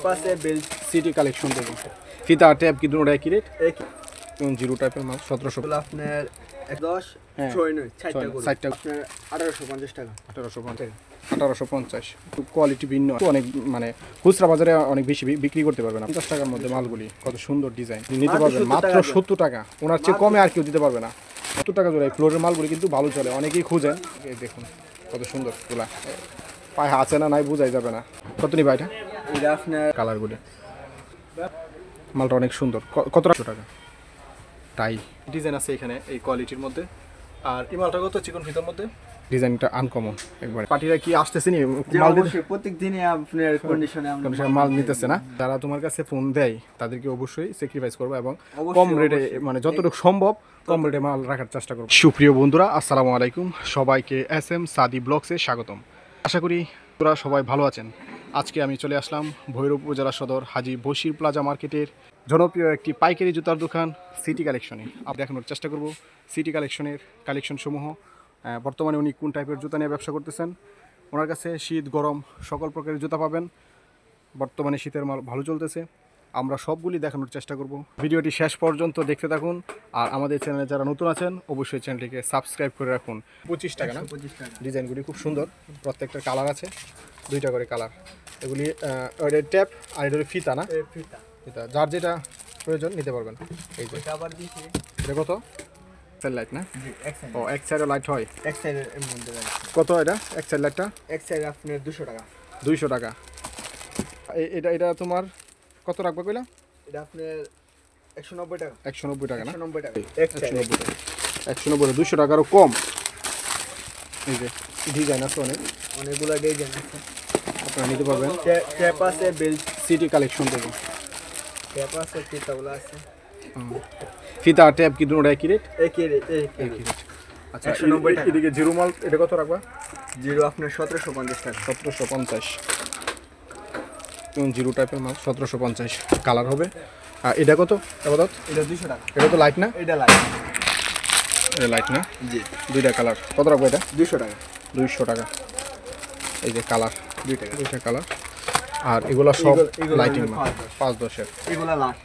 Tap আছে belt city collection দেখুন। ফিতা ট্যাপ কি দুটোটা একই রেট? এক কোন জিরো টাইপের মাল 1700 গুলো আপনার 10 হ্যাঁ 6 নয় 4টা করে ষাটটা। আপনার 1850 টাকা 1850 কোয়ালিটি ভিন্ন অনেক মানে খুচরা বাজারে অনেক বেশি বিক্রি করতে পারবে না। 50 টাকার মধ্যে মালগুলি কত সুন্দর ডিজাইন নিতে পারবেন মাত্র 70 টাকা। ওনার চেয়ে কমে আর কেউ দিতে পারবে না। 70 টাকা জোড়া ফ্লোরের মালগুলি কিন্তু ভালো চলে, অনেকেই খুঁজেন। এই দেখুন কত সুন্দর গুলা, পায়ে আছে না নাই বোঝাই যাবে না। কত নিবা এটা? এটা আপনার কালারগুলি মালটা অনেক সুন্দর। কত টাকা? টাই ডিজাইন আছে এখানে এই কোয়ালিটির মধ্যে। আর এই মালটা কত চিকন ফিতার মধ্যে? ডিজাইনটা আনকমন একবার। পার্টিরা কি আসতেছে নি মাল দিতে? প্রত্যেক দিনই আপনার কন্ডিশনে আমরা মাল নিতেছে না? যারা তোমার কাছে ফোন দেয় তাদেরকে অবশ্যই স্যাক্রিফাইস করবে এবং কম রেটে মানে যতটুকু সম্ভব কম রেটে মাল রাখার চেষ্টা করবে। সুপ্রিয় বন্ধুরা আসসালামু আলাইকুম, সবাইকে SM সাদি ব্লগসে স্বাগতম। আশা করি তোরা সবাই ভালো আছেন। আজকে আমি চলে আসলাম ভৈরব উপজেলা সদর হাজী বশির প্লাজা মার্কেটের জনপ্রিয় একটি পাইকারি জুতার দোকান সিটি কালেকশনে। আপনি দেখানোর চেষ্টা করব সিটি কালেকশনের কালেকশনসমূহ। বর্তমানে উনি কোন টাইপের জুতা নিয়ে ব্যবসা করতেছেন। ওনার কাছে শীত গরম সকল প্রকারের জুতা পাবেন। বর্তমানে শীতের মাল ভালো চলতেছে, আমরা সবগুলি দেখানোর চেষ্টা করব। ভিডিওটি শেষ পর্যন্ত দেখতে থাকুন। আর আমাদের চ্যানেলে যারা নতুন আছেন অবশ্যই চ্যানেলটিকে সাবস্ক্রাইব করে রাখুন। 25 টাকা না? 25 টাকা। ডিজাইনগুলি খুব সুন্দর, প্রত্যেকটা কালার আছে, 2টা করে কালার। এগুলি ট্যাপ আর এটা ফিতা না? ফিতা ফিতা যার যেটা প্রয়োজন নিতে পারবেন। এই যে এটা আবার দিছি এটা কত? লাইট না? জি এক সাইড ও এক সাইডে লাইট হয়। এক সাইডের মধ্যে আছে কত এটা এক সাইড লাইটটা? এক সাইড আপনার 200 টাকা 200 টাকা। এটা এটা তোমার কত রাখবে কইলা? এটা আপনার 190 টাকা 190 টাকা না? 190 টাকা এক সাইড 190 টাকা 190 200 টাকারও কম। এই যে ডিজাইন আছে অনেকগুলো ডিজাইন আছে, আপনারা নিতে পারবেন। ট্যাপ আছে বেল্ট সিটি কালেকশন দেখুন। ট্যাপ আছে ফিতাগুলো আছে ফিতা ট্যাপ কি দুটোটা একই রেট? একই রেট একই রেট। আচ্ছা 190 টাকা। এদিকে জিরো মাল এটা কত রাখবা? জিরো আপনার 1750 টাকা 1750। জিরো টাইপের মাল 1750 কালার হবে। আর এটা কত আপাতত? এটা 200 টাকা এটা তো লাইট না? এটা লাগে এটা লাইট না? জি 2টা কালার কত রাখবো এটা? 200 টাকা 200 টাকা। এই যে কালার 2টা কালার। আর এগুলো সব এগুলো লাইটিং হলো 5-10-এর এগুলা লাখ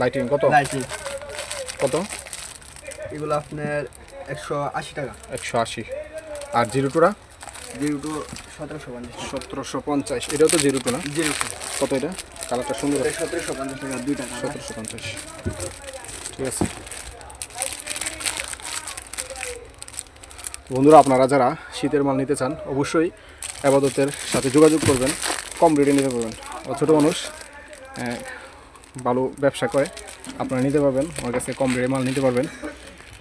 লাইটিং কত? লাইটিং কত? এগুলো আপনার 180 টাকা 180। আর জিরো টুরা? Zero two 1750 1750। এটাও তো জিরো টু না? জিরো কত এটা? কালারটা সুন্দর। 1750 টাকা 2 টাকা 1750। ঠিক আছে বন্ধুরা, আপনারা যারা শীতের মাল নিতে চান অবশ্যই আবাদতের সাথে যোগাযোগ করবেন, কম রেটে নিতে পারবেন। ছোটো মানুষ ভালো ব্যবসা করে, আপনারা নিতে পারবেন আমার কাছে কম রেটে মাল নিতে পারবেন।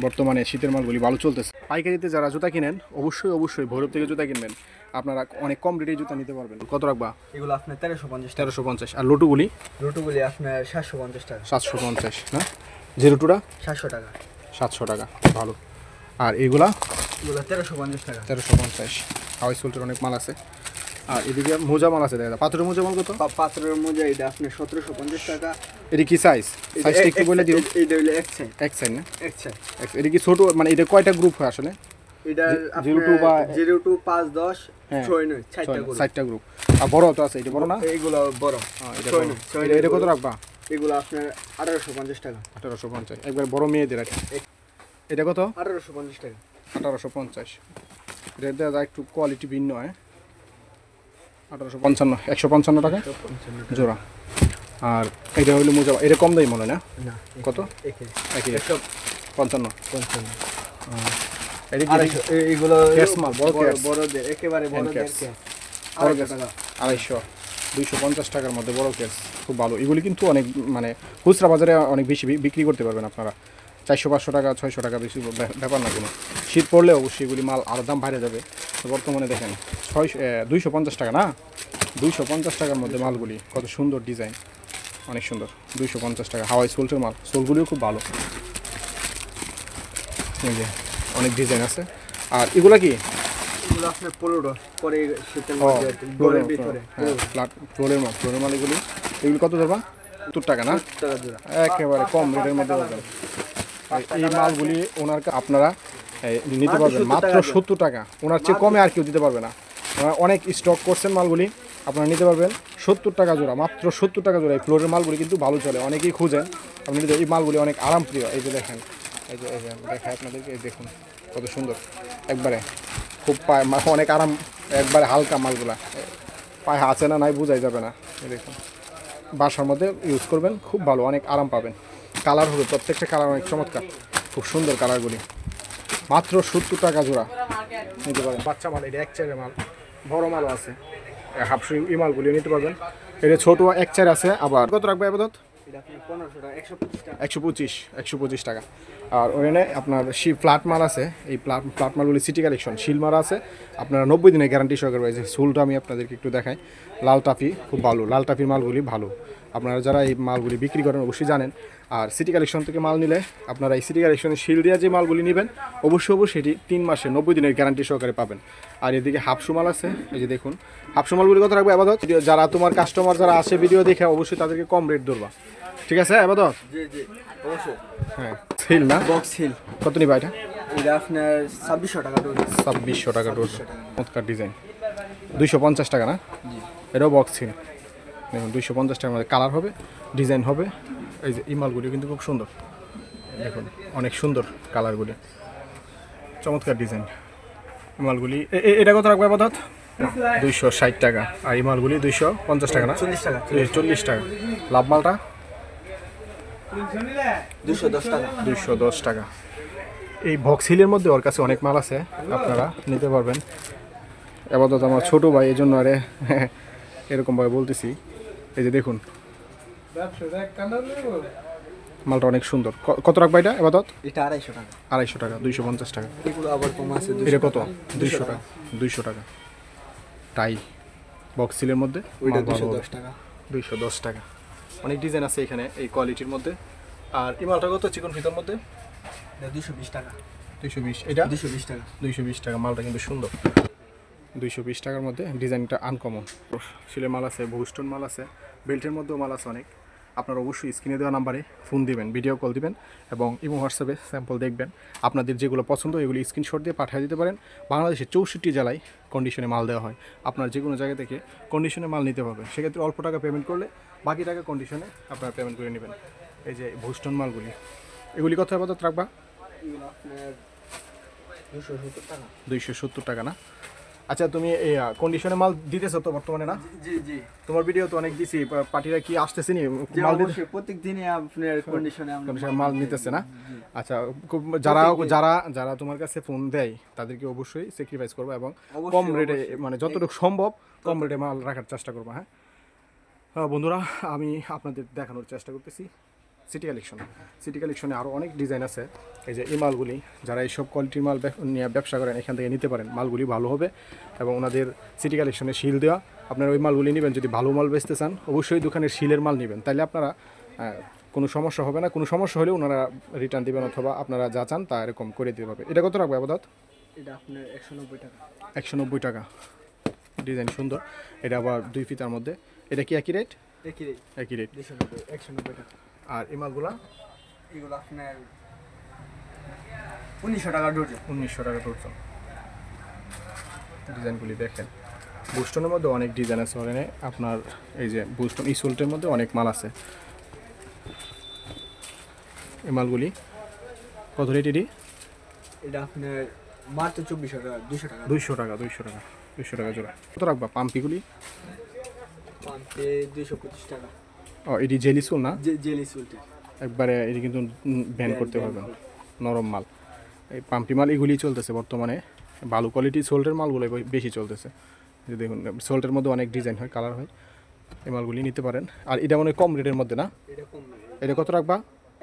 বর্তমানে শীতের মালগুলি ভালো চলতেছে। পাইকারিতে যারা জুতা কিনেন অবশ্যই ভৈরব থেকে জুতা কিনবেন, আপনারা অনেক কম রেটে জুতা নিতে পারবেন। কত রাখবা? এগুলো আপনার 1350 টাকা 1350। আর লটুগুলি? রুটুগুলি আপনার 750 টাকা 750 না? জিরো টুরা? 700 টাকা 700 টাকা ভালো। আর এগুলা? এগুলো 1350 টাকা 1350। হাওয়াই সোল্টের অনেক মাল আছে। আর এদিকে মোজা মাল আছে, দেখা পাথরের মোজা মাল কত? পাথরের মধ্যে এটা আপনার 1750 টাকা। এটা কি সাইজ? সাইজটা একটু বলে দিও। এইটা হলো এক সাইড এক সাইজ না? এক সাইড এটা কি ছোট মানে এটা কয়টা গ্রুপ হয় আসলে? এটা 02 বা 02 5 10 হ্যাঁ 6 9 4টা করে 4টা গ্রুপ। আর বড় তো আছে, এটা বড় না? এইগুলো বড় এটা 6 বড়। 9 এটা কত রাখবা? এগুলো আপনার 1850 টাকা 1850। একবার বড় মেয়েদের আছে। এটা কত? 1850 টাকা 1850। এটা দেখা একটু কোয়ালিটি ভিন্ন হয়। 1855 155 টাকা জোড়া। আর এটা হইলো মোজা, এটা কম দামি মনে হয় না? না কত? একই একই 155 55। এইগুলো ক্যাশ মাল, বড় ক্যাশ। বড়দের একেবারে বড়দের ক্যাশ। ক্যাশ বড় 250 ক্যাশ টাকা 250 250 টাকার মধ্যে বড় কেস খুব ভালো। এগুলি কিন্তু অনেক মানে খুচরা বাজারে অনেক বেশি বিক্রি করতে পারবেন আপনারা। 400-500 টাকা 600 টাকা বেশি ব্যাপার না কোনো। শীত পড়লে অবশ্যই এগুলি মাল আরও দাম বাইরে যাবে। তো বর্তমানে দেখেন 250 টাকা না? 250 টাকার মধ্যে মালগুলি কত সুন্দর ডিজাইন, অনেক সুন্দর। 250 টাকা হাওয়াই সোল্টের মাল, সোলগুলিও খুব ভালো। এই যে অনেক ডিজাইন আছে। আর এগুলা কি? এগুলো আপনার পনেরো পরে শীতের মধ্যে গরমের ভিতরে ফ্লোরের মাল এগুলি কত ধরবা? 70 টাকা না? টাকা জোড়া একেবারে কম রেটের মধ্যে পাবেন। এই মালগুলি ওনার আপনারা নিতে পারবেন মাত্র 70 টাকা। ওনার চেয়ে কমে আর কেউ দিতে পারবে না। ওনারা অনেক স্টক করছেন মালগুলি, আপনারা নিতে পারবেন 70 টাকা জোড়া, মাত্র 70 টাকা জোড়া। এই ফ্লোরের মালগুলি কিন্তু ভালো চলে, অনেকেই খুঁজেন। আপনি এই মালগুলি অনেক আরামপ্রিয়। এই যে দেখেন, এই যে দেখায় আপনাদেরকে, এই দেখুন কত সুন্দর, একবারে খুব পায় অনেক আরাম, একবারে হালকা মালগুলা, পায়ে আছে না নাই বোঝাই যাবে না। এই দেখুন, বাসার মধ্যে ইউজ করবেন, খুব ভালো, অনেক আরাম পাবেন। কালার হবে, প্রত্যেকটা কালার অনেক চমৎকার, খুব সুন্দর কালারগুলি। মাত্র 70 টাকা জোড়া নিতে পারেন। বাচ্চা মাল, এটা এক চারের মাল, বড় মালও আছে, হাফশো এই মালগুলি নিতে পারবেন। এটা ছোটো এক চার আছে। আবার কত রাখবে আপাতত? 125 টাকা। আর ওখানে আপনার ফ্ল্যাট মাল আছে, এই ফ্ল্যাট মালগুলি সিটি কালেকশন শিল মারা আছে, আপনারা 90 দিনের গ্যারান্টি সহকারে রয়েছে। সোলটা আমি আপনাদেরকে একটু দেখাই, লাল টাফি খুব ভালো, লাল টাফির মালগুলি ভালো। আপনারা যারা এই মালগুলি বিক্রি করেন অবশ্যই জানেন। আর সিটি কালেকশন থেকে মাল নিলে আপনারা এই সিটি কালেকশনের শিল দিয়ে যে মালগুলি নেবেন অবশ্যই সেটি 3 মাসে 90 দিনের গ্যারান্টি সহকারে পাবেন। আর এদিকে হাফশো মাল আছে, এই যে দেখুন হাফশো মালগুলি কত রাখবে আপাতত? যারা তোমার কাস্টমার যারা আসে ভিডিও দেখে অবশ্যই তাদেরকে কম রেট ধরবা, ঠিক আছে আপাতত? জি জি অবশ্যই। হ্যাঁ, সিল না, বক্স হিল কত নিবা এটা? এটা আপনার 2600 টাকা ডোজ। 2600 টাকা ডোজ, চমৎকার ডিজাইন। 250 টাকা না? এটাও বক্স সিল, দেখুন 250 টাকার মধ্যে কালার হবে, ডিজাইন হবে। এই যে এই মালগুলি কিন্তু খুব সুন্দর, দেখুন অনেক সুন্দর কালারগুলি, চমৎকার ডিজাইন। মালগুলি এটা কত রাখবে আপাতত? 260 টাকা। আর এই মালগুলি 250 টাকা না? 40 টাকা। লাভ মালটা 210 টাকা। 210 টাকা। এই বক্স হিলের মধ্যে ওর কাছে অনেক মাল আছে, আপনারা নিতে পারবেন। আপাতত আমার ছোটো ভাই, এই জন্য আরে এরকমভাবে বলতেছি। এই যে দেখুন মালটা অনেক সুন্দর। কত রাখবা এটা আপাতত? এটা 250 টাকা। 250 টাকা, 250 টাকা। এগুলো আবার কম আছে। এটা কত? 200 টাকা। 200 টাকা টাই বক্স সিলের মধ্যে, ওইটা 210 টাকা। 210 টাকা। অনেক ডিজাইন আছে এখানে এই কোয়ালিটির মধ্যে। আর এই মালটা কত চিকন ফিতার মধ্যে? এটা 220 টাকা। 220। এটা 220 টাকা। 220 টাকা। মালটা কিন্তু সুন্দর, 220 টাকার মধ্যে। ডিজাইনটা আনকমন। সিলের মাল আছে, ভুস্টোন মাল আছে, বেল্টের মধ্যেও মাল আছে অনেক। আপনারা অবশ্যই স্ক্রিনে দেওয়া নাম্বারে ফোন দিবেন, ভিডিও কল দিবেন এবং ইমো হোয়াটসঅ্যাপে স্যাম্পল দেখবেন। আপনাদের যেগুলো পছন্দ এগুলি স্ক্রিনশট দিয়ে পাঠিয়ে দিতে পারেন। বাংলাদেশের 64 জেলায় কন্ডিশনে মাল দেওয়া হয়। আপনার যে কোনো জায়গা থেকে কন্ডিশনে মাল নিতে পারবেন। সেক্ষেত্রে অল্প টাকা পেমেন্ট করলে বাকি টাকা কন্ডিশনে আপনারা পেমেন্ট করে নেবেন। এই যে ভুস্টোন মালগুলি, এগুলি কত আপাতত রাখবা? এগুলো আপনার 270 টাকা। 270 টাকা না? আচ্ছা, তুমি এই কন্ডিশনে মাল দিতেছো তো বর্তমানে না? জি জি। তোমার ভিডিও তো অনেক দিছি, পার্টিরা কি আসতেছে নি যে মাল দিতে? অবশ্যই প্রত্যেক দিনই আপনার কন্ডিশনে আমরা কন্ডিশনে মাল নিতেছে না? আচ্ছা, যারা যারা যারা তোমার কাছে ফোন দেয় তাদেরকে অবশ্যই স্যাক্রিফাইস করবে এবং কম রেটে, মানে যতটুকু সম্ভব কম রেটে মাল রাখার চেষ্টা করবে। হ্যাঁ বন্ধুরা, আমি আপনাদের দেখানোর চেষ্টা করতেছি সিটি কালেকশনে আরও অনেক ডিজাইন আছে। এই যে এই মালগুলি, যারা এইসব কোয়ালিটির মাল নিয়ে ব্যবসা করেন এখান থেকে নিতে পারেন। মালগুলি ভালো হবে এবং ওনাদের সিটি কালেকশনে শিল দেওয়া। আপনারা ওই মালগুলি নেবেন। যদি ভালো মাল বেচতে চান অবশ্যই দোকানের শিলের মাল নেবেন, তাইলে আপনারা কোনো সমস্যা হবে না। কোনো সমস্যা হলে ওনারা রিটার্ন দেবেন অথবা আপনারা যা চান তা এরকম করে দিতে হবে। এটা কত রাখবে আপাতত? এটা আপনার 190 টাকা। 190 টাকা। ডিজাইন সুন্দর। এটা আবার 2 ফিতার মধ্যে। এটা কি একই রেট? একই রেট 290 190 টাকা। আর এই মালগুলা এগুলো আপনার 1900 টাকা ডজন। 1900 টাকা ডজন। ডিজাইনগুলি দেখেন, বুস্টনের মধ্যে অনেক ডিজাইন আছে। ওখানে আপনার এই যে বুস্টন ইসোল্টের মধ্যে অনেক মাল আছে। এই মালগুলি কত রেট? এটা আপনার মাত্র 2400 টাকা। 200 টাকা। 200 টাকা। 200 টাকা। 200 টাকা জোড়া। কত রাখবা পাম্পিগুলি? পাম্পে 225 টাকা। ও, এটি জেলি সোল না? জেলি সুলটি একবারে এটি কিন্তু ব্যান করতে পারবেন, নরম মাল। এই পাম্পি মাল এগুলি চলতেছে বর্তমানে। ভালো কোয়ালিটি সোল্টের মালগুলো বেশি চলতেছে। যে দেখুন সোল্টের মধ্যে অনেক ডিজাইন হয়, কালার হয়। এই মালগুলি নিতে পারেন। আর এটা মানে কম রেটের মধ্যে না? এটা কম না। এটা কত রাখবা?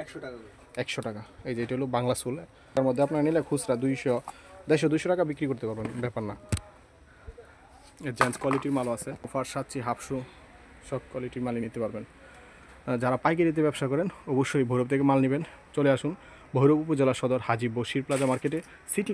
100 টাকা। 100 টাকা। এই যে এটা হলো বাংলা সোল। তার মধ্যে আপনার নিলে খুচরা 200, 150, 200 টাকা বিক্রি করতে পারবেন, ব্যাপার না। জেন্টস কোয়ালিটির মালও আছে, অফার সাচ্ছি, হাফশো, সব কোয়ালিটির মালই নিতে পারবেন। যারা পাইকারিতে ব্যবসা করেন অবশ্যই ভৈরব থেকে মাল নেবেন। চলে আসুন ভৈরব উপজেলা সদর হাজী বশির প্লাজা মার্কেটে সিটি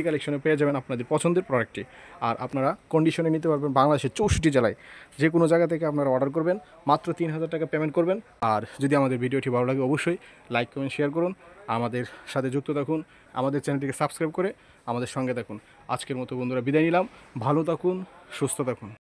কালেকশনে পেয়ে যাবেন আপনাদের পছন্দের প্রোডাক্টটি। আর আপনারা কন্ডিশনে নিতে পারবেন বাংলাদেশের 64 জেলায়। যে কোনো জায়গা থেকে আপনারা অর্ডার করবেন, মাত্র 3000 টাকা পেমেন্ট করবেন। আর যদি আমাদের ভিডিওটি ভালো লাগে অবশ্যই লাইক কমেন্ট শেয়ার করুন, আমাদের সাথে যুক্ত থাকুন, আমাদের চ্যানেলটিকে সাবস্ক্রাইব করে আমাদের সঙ্গে থাকুন। আজকের মতো বন্ধুরা বিদায় নিলাম। ভালো থাকুন, সুস্থ থাকুন।